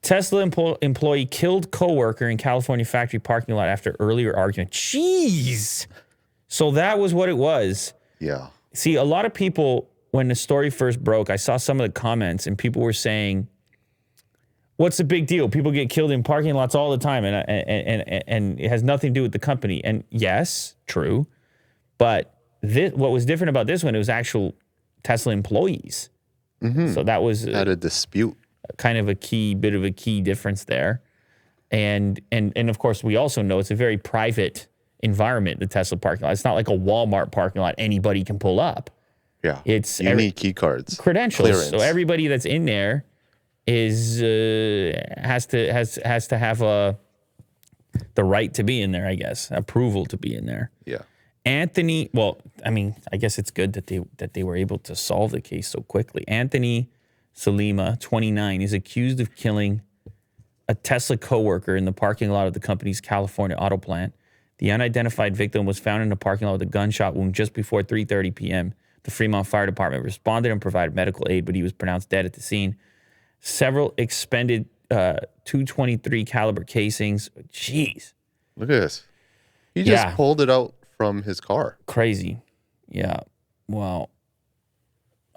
Tesla employee killed coworker in California factory parking lot after earlier argument. Jeez. So that was what it was. Yeah. See, a lot of people, when the story first broke, I saw some of the comments and people were saying, what's the big deal? People get killed in parking lots all the time and it has nothing to do with the company. And yes, true. But what was different about this one, it was actual Tesla employees. Mm-hmm. So that was had a dispute. Kind of a bit of a key difference there. And of course, we also know it's a very private environment, the Tesla parking lot. It's not like a Walmart parking lot anybody can pull up. Yeah. It's you need key cards. Credentials. Clearance. So everybody that's in there is has to have the right to be in there, I guess. Approval to be in there. Yeah. Anthony, well, I mean, I guess it's good that they were able to solve the case so quickly. Anthony Salima, 29, is accused of killing a Tesla coworker in the parking lot of the company's California auto plant. The unidentified victim was found in the parking lot with a gunshot wound just before 3:30 p.m. The Fremont Fire Department responded and provided medical aid, but he was pronounced dead at the scene. Several expended .223 caliber casings. Jeez. Look at this. He just pulled it out from his car. Crazy. Yeah. Well,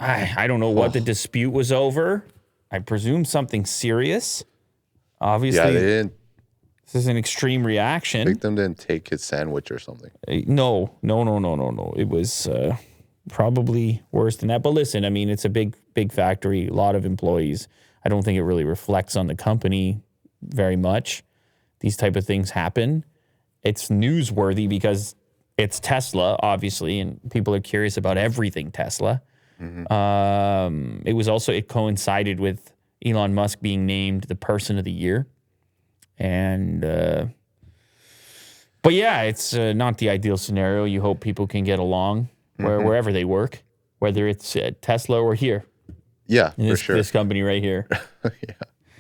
I don't know what the dispute was over. I presume something serious. Obviously, yeah, they didn't. This is an extreme reaction. Victim didn't take his sandwich or something. No. It was probably worse than that. But listen, I mean, it's a big factory, a lot of employees. I don't think it really reflects on the company very much. These type of things happen. It's newsworthy because it's Tesla, obviously, and people are curious about everything Tesla. Mm-hmm. It coincided with Elon Musk being named the person of the year. And, but yeah, it's not the ideal scenario. You hope people can get along wherever they work, whether it's Tesla or here. Yeah, for sure. This company right here. Yeah.